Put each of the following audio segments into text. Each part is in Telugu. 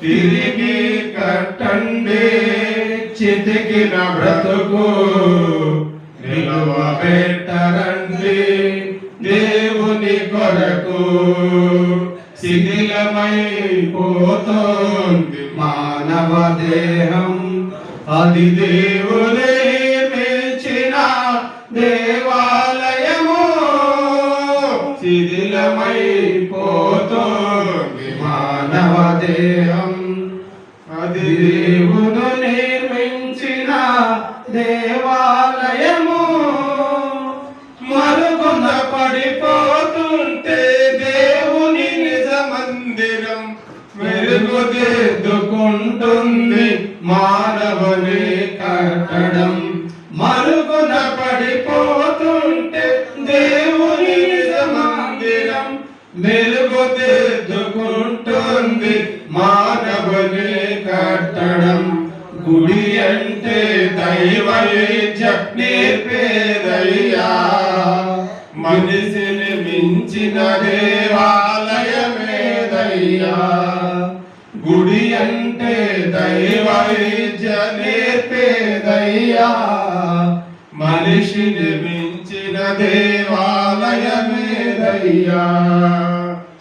తిరిగి కట్టండి చితికిన బ్రతుకు నిలవబెట్టరండి దేవుని కొరకు. శిథిలమైపోతోంది మానవ దేహం, అది దేవుని నిర్మించిన దేవాలయము. శిథిలమైపోతోంది మానవ దేహం, అది దేవుడు నిర్మించిన దేవాలయము. మరుగున పడిపోతుంటే దేవుని నిజ మందిరం మెరుగుదిద్దుకుంటుంది మానవుని కట్టడం. మరుగున పడిపోతుంటే దేవుని నిజ మందిరం మెరుగుదిద్దుకుంటుంది మానవుని కట్టడం. గుడి అంటే దైవ నేర్పేదయ్యా, మనిషిని మించిన దేవాలయమేదయ్యా. గుడి అంటే దైవ నేర్పేదయ్యా, మనిషిని మించిన దేవాలయమేదయ్యా.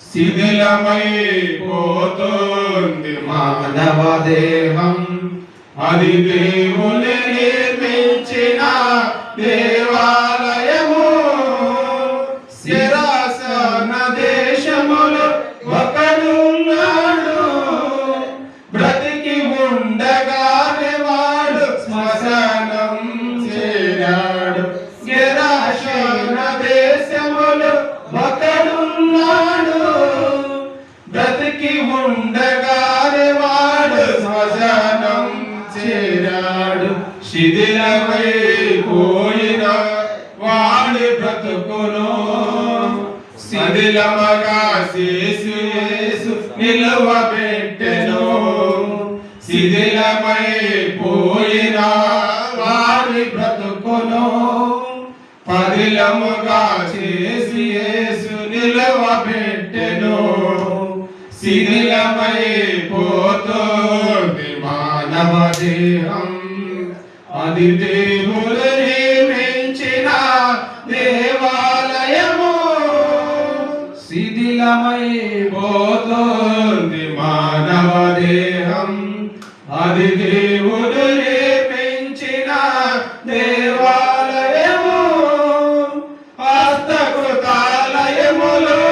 శిథిలమైపోతోంది మానవ దేహం, అది దేవుని నిర్మించిన దేవాలయము. శిరాసన దేశములో ఒకడున్నాడు, బ్రతికి ఉండగానే వాడు శ్మశానం చేరాడు. శిరాసన దేశములో ఒకడున్నాడు, బ్రతికి ఉండగానే వాడు శ్మశానం చేరాడు. శిథిలమైపోయిన వాడి బ్రతుకును శిథిలమగా యేసు నిలువబెట్టెను. శిథిలమైపోయిన వాడి బ్రతుకును పదిలముగా చేసి యేసు నిలువబెట్టెను. శిథిలమైపోతోంది మానవ దేహం, అది దేవుడు నిర్మించిన దేవాలయము. శిథిలమైపోతోంది మానవ దేహం, అది దేవుడు నిర్మించిన దేవాలయము. హస్తకృతాలయములో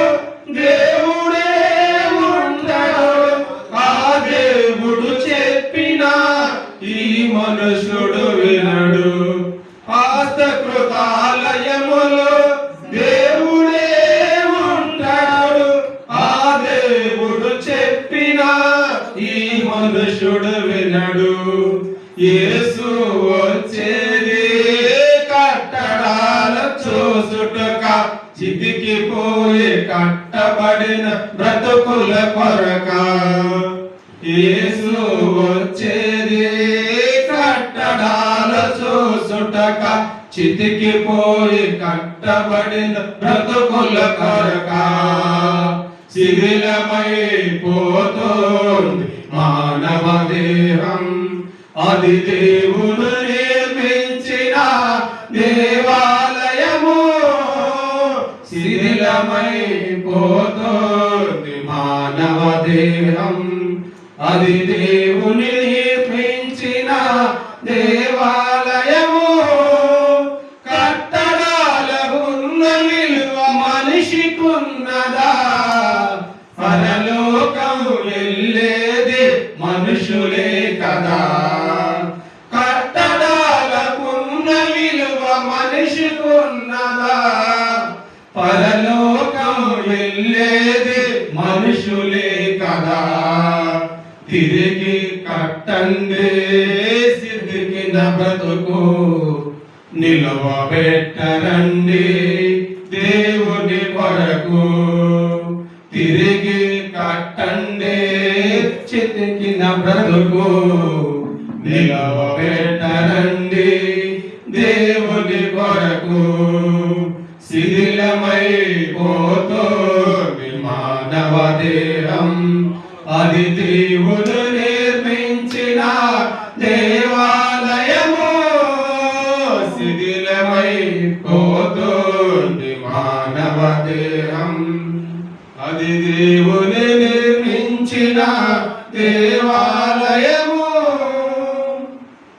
దేవుడే ఉంటాడు, ఆ దేవుడు చెప్పిన ఈ మనుషుడు వినడు. హస్తకృతాలయములో దేవుడే ఉంటాడు, ఆ దేవుడు చెప్పిన ఈ మనుషుడు వినడు. యేసు వచ్చేది కట్టడాల చూసుటక, చితికిపోయి కట్టబడిన బ్రతుకుల కొరక. యేసు వచ్చేది కట్టడాల చూసుటక, చితికిపోయి కట్టబడిన బ్రతుకుల కొరక. శిథిలమైపోతోంది మానవ దేహం, అది దేవుడు నిర్మించిన దేవాలయము. శిథిలమైపోతోంది మానవ దేహం, అది దేవుని నిర్మించిన దేవాలయము. కట్టడాలకున్న విలువ మనిషికున్నదా? పరలోకం వెళ్ళేది మనుషులే కదా. కట్టడాలకున్న విలువ మనిషికున్నదా? పరలోకం వెళ్ళేది మనుషులే కదా. తిరిగి కట్టండి సిద్ధికిన బ్రతుకు, నిలవబెట్టరండి దేవుని కొరకు. తిరిగి కట్టండి చితికిన బ్రతుకు, నిలవబెట్టరండి దేవుని కొరకు. శిథిలమైపోతోంది మానవ దేహం, అది దేవుడు నిర్మించిన దేవాలయము శిథిలమైపోతుంది మానవ దేహం. అది దేవుని నిర్మించిన దేవాలయము